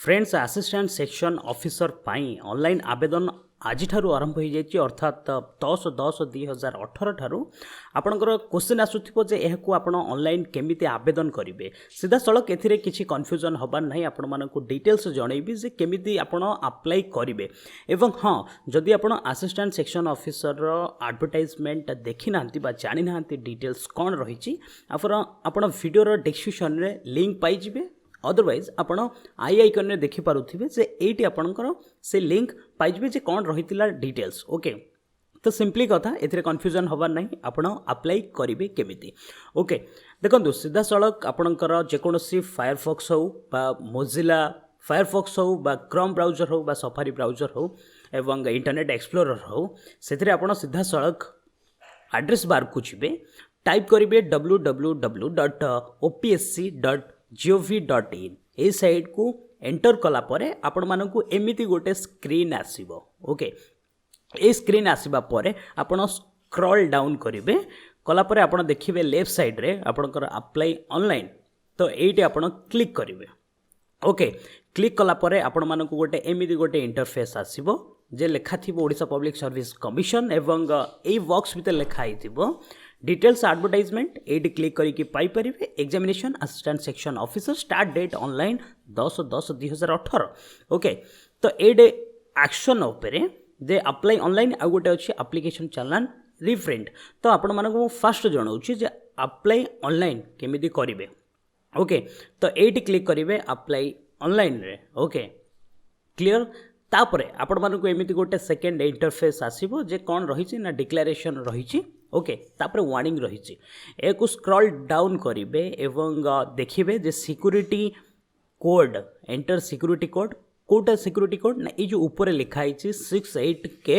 Friends assistant section officer पाई online आवेदन आज आरंभ हो जाए अर्थात 10/10/2018 ठारू आपणकर क्वेश्चन आसुथिबो जे एहाकू आपण ऑनलाइन केमिति आवेदन करेंगे सीधा सड़क एथिरे किछि कन्फ्यूजन हबार नहीं आपण मानकू डिटेल्स जनइबी जे केमिति आपण अप्लाई करेंगे एवं हाँ जदि आपण असिस्टेंट सेक्शन ऑफिसर एडवर्टाइजमेंट देखि नांती बा जानि नांती डिटेल्स कौन रही आपण वीडियो डिस्क्रिप्शन रे लिंक पाई जिवे अदरवाइज आपण आई आइकन रे देखि पारुथिबे जे एटी आपणकर से लिंक पाइबे जे कौन रही डिटेल्स ओके तो सिंपली कथा एथिरे कन्फ्यूजन हबार नहीं आपण अप्लाई करेंगे केमिति ओके देखो सीधा सड़क आपणकर जेकोसी फायरफॉक्स हो बा मोजिला फायरफॉक्स हो बा क्रोम ब्राउजर हो बा सफारी ब्राउजर हो एवं इंटरनेट एक्सप्लोरर हो से आपण सीधा सड़क एड्रेस बार को जीवे टाइप करेंगे www.opsc.gov.in ए साइट को एंटर कला परे आपण मानकू एमिति गोटे स्क्रीन आसीबो ओके ए स्क्रीन आसीबा परे आपण स्क्रॉल डाउन करेंगे कला परे आपण देखिबे लेफ्ट साइड रे आपणकर अप्लाई ऑनलाइन तो एइटे आपण क्लिक करेंगे ओके क्लिक कला परे आपण मानकू गोटे एमिति गोटे इंटरफेस आसीबो जे लेखा थी ओडिशा पब्लिक सर्विस कमिशन एवं ए बॉक्स भीतर लेखा हिथिबो डिटेल्स एडवर्टाइजमेंट एटी क्लिक करके पाई परिबे examination assistant section officer start date online 10/10/2018 okay तो एडे एक्शन उपरे जे अप्लाई ऑनलाइन आ गोटे अछि एप्लिकेशन चालान रिप्रिंट तो आपण मानकू फास्ट जणाउछि जे अप्लाई ऑनलाइन केमिति करिवे ओके तो एटी क्लिक करिवे अप्लाई ऑनलाइन रे ओके क्लियर तापरे आपण मानकू एमिति गोटे सेकेंड इंटरफेस आसीबो जे कोन रही ना डिक्लेरेशन रही ओके तापरे वार्निंग रही एक स्क्रॉल डाउन करेंगे एवं देखिए जे security code enter security code कोटा सिक्योरिटी कोड ना ये जो ऊपर लिखाई 68K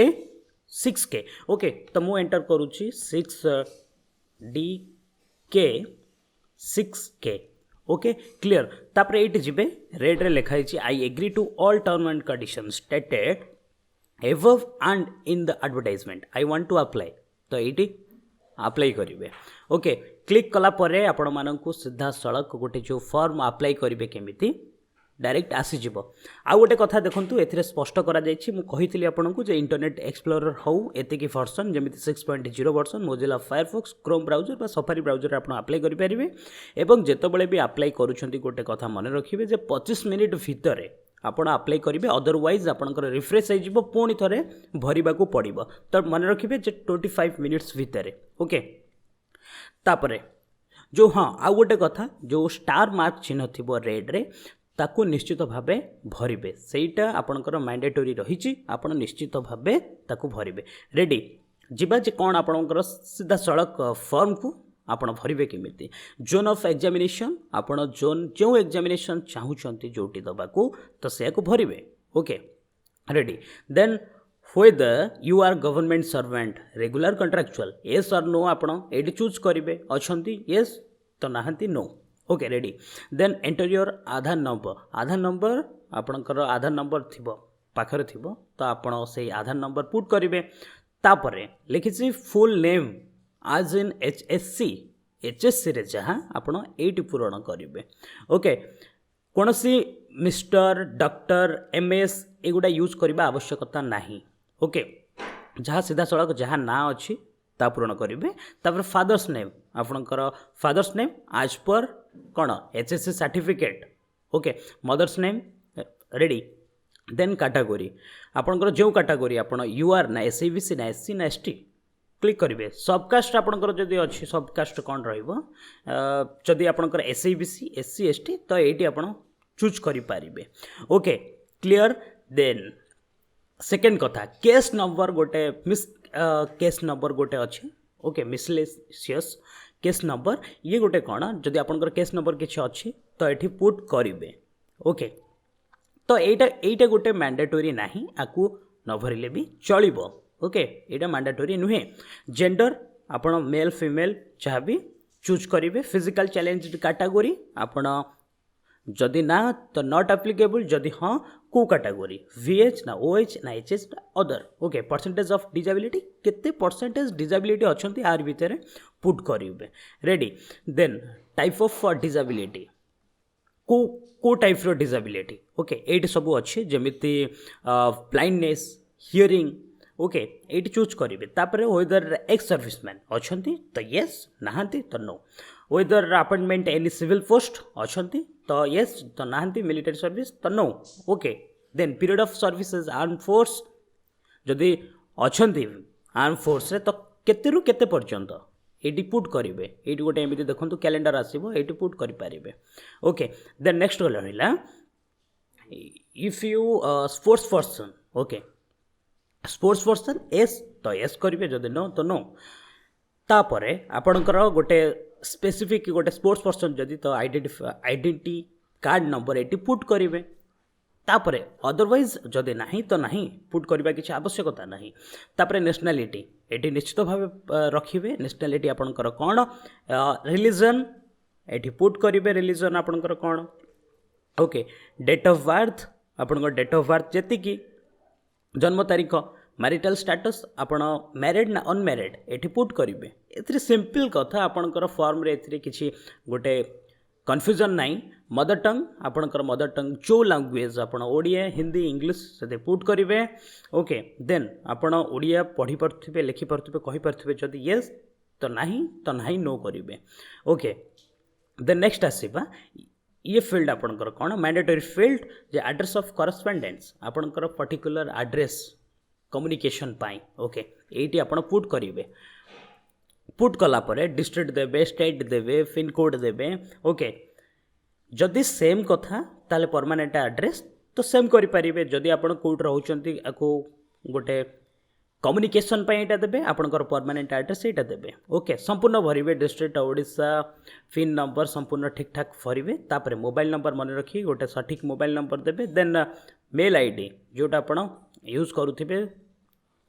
ओके तो मु एंटर करुच्ची 6DK ओके क्लियर तापर ये जीवे रेड रे लिखाई I agree to all term and condition stated above and in the advertisement I want to apply तो ये अप्लाई करेंगे ओके क्लिक कला परे आपण मानकू सीधा सड़क गोटे जो फॉर्म अप्लाई करेंगे केमिति डायरेक्ट आसीजिव आ गोटे कथा देखंतु एथिरे स्पष्ट करा जायछि मु कहितली आपनकू जे इंटरनेट एक्सप्लोरर हो एतिकी वर्जन जेमिति 6.0 version Mozilla Firefox Chrome browser बा सफारी ब्राउजर आपण अप्लाई करि परिबे एवं जेतबेले भी अप्लाई करूछंती गोटे कथा मन रखिबे जे 25 मिनिट भितरे आपण अप्लाई करेंगे अदरवाइज आपणकर रिफ्रेश हो पुणी थे भरवा को पड़ो तो मन रखिए 25 मिनिट्स भितर ओके तापरे जो हाँ आउ गोटे कथा जो स्टार मार्क चिन्ह थी रेड रे ताकू निश्चित भावे भरवे सेटा आपणकर मैंडेटरी रही आपण निश्चित भावे ताकू भरवे रेडी जीवा जे कौन आपणकर सीधा सड़क फॉर्म को आपण भरवे केमिति जोन ऑफ एग्जामिनेशन आपण जोन जो एग्जामिनेशन चाहूचंती जोटी दबाकू तो से को भरवे okay ready then whether you are government servant regular contractual yes और नो आपण एडी चूज करिवे अछंती यस तो नाहंती no okay ready then enter your Aadhaar number आपणकर आधार नंबर थिबो पाखरे थिबो तो आपण से आधार नंबर पुट करिवे तापरे लिखिछि फुल नेम आज इन HSC रे जहाँ आपण एटी पूरण करेंगे ओके कौन सी मिस्टर डॉक्टर MS एगुड़ा यूज करने आवश्यकता नहीं ओके जहाँ सीधा सड़क जहाँ ना अच्छी ता पूरण करेंगे तापर फादर्स नेम आपणकर फादर्स नेम आज पर कौन HSC certificate okay mother's name ready then category आपणकर जो कैटेगरी आपण UR ना SABC ना SC ना ST क्लिक करेंगे सबकास्ट आपंकर जदि अच्छी सबकास्ट कौन रही आपंकर SABC SC ST तो ये आप चूज करें ओके क्लियर देन सेकेंड कथा केस नंबर गोटे केस नंबर गोटे अच्छे ओके मिसलेसियस केस नंबर ये गोटे कौन जदि आपंकर केस नंबर किसी अच्छी तो ये पुट करेंगे ओके तो यहीटा गोटे मैंडेटरी नहीं आपको न भरले भी चलो ओके ये मैंडेटरी नुहे जेंडर आपण मेल फीमेल जहाँ भी चूज करेंगे फिजिकल चैलेंज कैटेगरी आपण जदि ना तो नॉट एप्लीकेबल जदि हाँ को कैटेगरी VH ना OH ना HS ना other okay percentage of disability केते परसेंटेज डिजेबिलिटी अच्छी आर भितर पुट करेंगे ready then type of disability को टाइप रो डिसेबिलिटी ओके एटी सब अच्छे जमीती ब्लाइंडनेस हियरिंग ओके एटी चूज करेंगे तापर वेदर एक्स सर्विसमैन अच्छा तो येस नहांती तो no whether appointment any civil post अच्छा तो येस तो नहांती मिलिटरी सर्विस तो no okay then period of services arm force जदि अच्छा आर्म फोर्स रे तो केते रु केते पर्यंत ये पुट करेंगे ये गोटे एमती देखो कैलेंडर आसो ये पुट करें ओके देन नेक्स्ट रहा if you sports person okay sports person S तो एस करेंगे जदि नो तो नो तापर आपणकर गोटे स्पेसिफिक गोटे स्पोर्ट्स पर्सन जदि तो आइडेंटिटी कार्ड नंबर ये पुट करेंगे तापर अदरवाइज जदि नहीं तो नहीं पुट करवा किसी आवश्यकता नहीं तापर नेशनलिटी ये निश्चित भाव रखिए नेशनलिटी आपणकर कौन रिलीजन ये पुट करेंगे रिलीजन आपणकर कौन ओके डेट ऑफ बर्थ आपणकर डेट ऑफ बर्थ जी जन्म तारीख मैरिटल स्टेटस आपण मैरिड ना अनमैरिड ये पुट करेंगे ए सिंपल कथा आपणकर फॉर्म रे किसी गोटे कन्फ्यूजन नाई मदर टंग आपणकर मदर टंग जो लैंग्वेज आप ओडिया हिंदी इंग्लिश से पुट करेंगे ओके देन आपण ओडिया पढ़ी पारे लिखि पारे कहि पारे जदि येस तो नहीं नो करेंगे ओके देन नेक्स्ट आसवा ये फील्ड आपणकर कौन मैंडेटरी फील्ड जे एड्रेस ऑफ करस्पेंडेंस आपणकर पर्टिकुलर एड्रेस कम्युनिकेशन पाई ओके एटी आपण पुट करेंगे पुट कलापर डिस्ट्रिक्ट देवे स्टेट देवे पिन कोड देवे ओके जदि सेम कथा ताले परमानेंट एड्रेस तो सेम करेंगे जदि आप कौट रोचंती गोटे कम्युनिकेशन पाइटा देवे आपणकर परमानेंट एड्रेस यहाँ देवे ओके संपूर्ण भरवे डिस्ट्रिक्ट ओडिशा पिन नंबर संपूर्ण ठीक ठाक भरवे तापर मोबाइल नंबर मन रखी गोटे सठिक मोबाइल नंबर देवे देन मेल आईडी जोटा आप यूज करुवे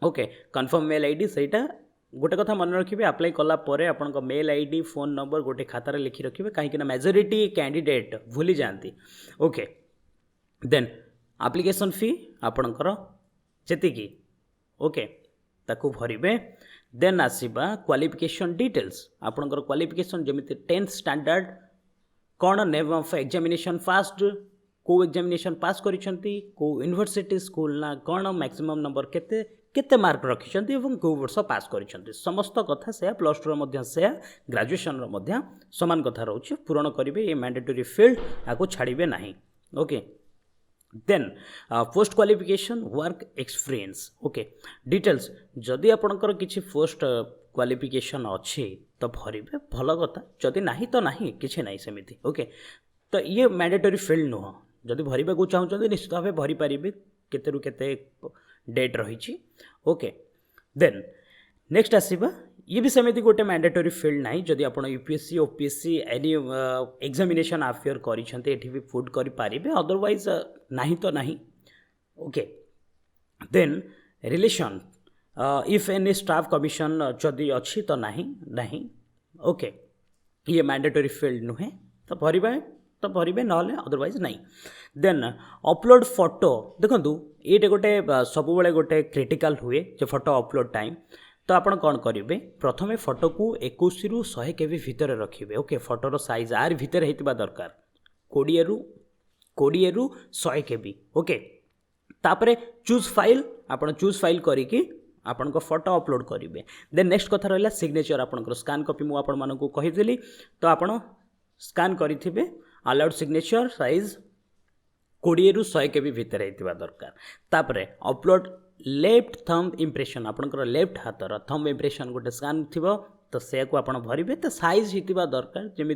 ओके कन्फर्म मेल आईडी सेटा गोटे कथा मन रखिए अप्लाई कलापर आपण मेल आईडी फोन नंबर गोटे खातार लिखि रखिए कहीं मेजोरिटी कैंडिडेट भूली जाती ओके देन एप्लिकेशन फी आपणकर जेतिकी ओके ताकू भरवे देन आसवा क्वालिफिकेशन डिटेल्स आपणकर क्वालिफिकेशन जमी 10th स्टैंडर्ड कौन नेम ऑफ एग्जामिनेशन फास्ट को एग्जामिनेशन पास करिसेंती को यूनिवर्सिटी स्कूल ना कौन मैक्सिमम नंबर केते केते मार्क रखिसेंती एवं को वर्ष पास करिसेंती समस्त कथा से प्लस टू रो से ग्रेजुएशन रो समान कथा रोचे पूरण करेंगे ये मैंडेटरी फील्ड आपको छाड़िबे नहीं okay then post qualification work experience okay details जदि आपणकर किसी पोस्ट क्वालिफिकेशन अच्छी तो भरवे भल कथा जदि नहीं तो नहीं किसी नहीं सेमिति ओके तो ये मैंडेटरी फील्ड नुह जदि भरवा को चाहते निश्चित भाव भरी पारे केते केते डेट रही ओके देन नेक्स्ट आसवा ये भी सेमती गोटे मैंडेटरी फील्ड ना जदि आप UPSC OPSC any examination appear करेंगे भी पुट करें अदरवाइज नहीं तो नहीं okay then relation if any staff commission जदि अच्छी तो नहीं ओके ये मैंडेटरी फील्ड नुहे तो भरवे ना अदरवाइज नहीं देन अपलोड फोटो देखो ये गोटे सब गोटे क्रिटिकल हुए जो फोटो अपलोड टाइम तो आपड़ कौन करेंगे प्रथम फोटो को 21 रु 100 केबी भितर रखिए ओके फोटोर साइज आर भितर होता दरकार 20 रु 100 केबी ओके तापर चूज फाइल आप चूज फाइल करिकी आपण फोटो अपलोड करेंगे देन नेक्स्ट कथा रहा सिग्नेचर आपंकर स्कान कॉपी मुझे आपण मानक कही तो आप स्कान करेंगे अलाउड सिग्नेचर साइज 20 रु 100 केबी भितर होता दरकार तापर अपलोड लेफ्ट थंब इम्प्रेशन आपंकर लेफ्ट हाथर थंब इम्प्रेशन गोटे स्कान थी तो से आप भरवे तो साइज होता दरकार जमी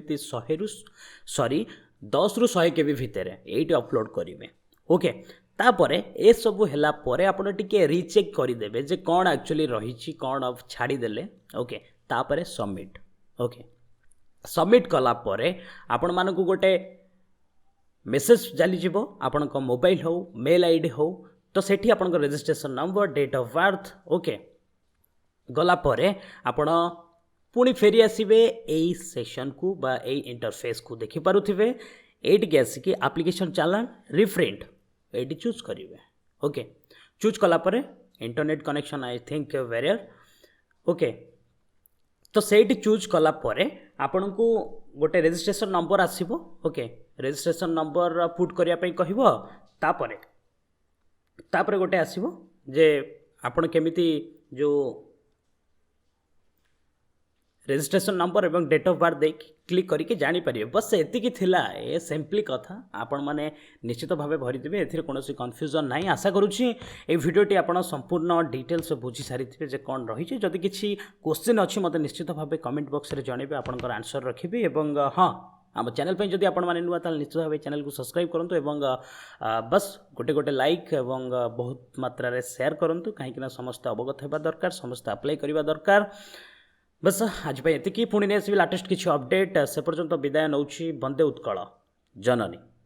10 रु 100 केबी भितर ये अपलोड करेंगे ओके तापर ए सब है पर आप रिचेक करदे जे कौन एक्चुअली रही कौन अब छाड़ीदे ओके तापर सबमिट ओके सबमिट कलापर आपण मानक गोटे मेसेज चलीज आपण मोबाइल हो मेल आईडी हो तो सेठी आपण registration number date of birth okay गलापर आपण पुणी फेरी आसवे यही सेक्शन को बा यही इंटरफेस को देखिपे ये आसिक एप्लिकेशन चालान रिप्रिंट ये चूज करेंगे ओके चूज कलापर इंटरनेट कनेक्शन आई थिंक वेरियर ओके तो सेठी चूज कलापर आपण को गोटे रजिस्ट्रेशन नंबर आसो ओके रेजिस्ट्रेशन नंबर पुट करने कह तापर गोटे आसो जे आपण केमिति जो रेजिस्ट्रेशन नंबर एवं डेट ऑफ बर्थ दे क्लिक करके जानीपर बस एतिकी थिला ए सिंपली कथा आपण मैंने निश्चित भाव भरीदे कौन कन्फ्यूजन ना आशा करुँची ये भिडियोटी आपड़ संपूर्ण डिटेल्स बुझी सारी जे कौन रही जदि किसी क्वेश्चन अच्छी मत निश्चित भाव कमेंट बॉक्स में जनइबे आपंकर आंसर रखी और हाँ आम चैनल पे जदि आपण मैंने नुआ निश्चित भाव चैनल को सब्सक्राइब करूँ एवं बस गोटे गोटे लाइक एवं बहुत मात्रा रे शेयर करूँ कहीं समस्त अवगत होगा दरकार समस्त अप्लाई करवा दरकार बस आज एतिकी पुणी नहीं आसबि लाटेस्ट किसी अपडेट से पर्यंत विदाय नौछि वंदे उत्कल जननी।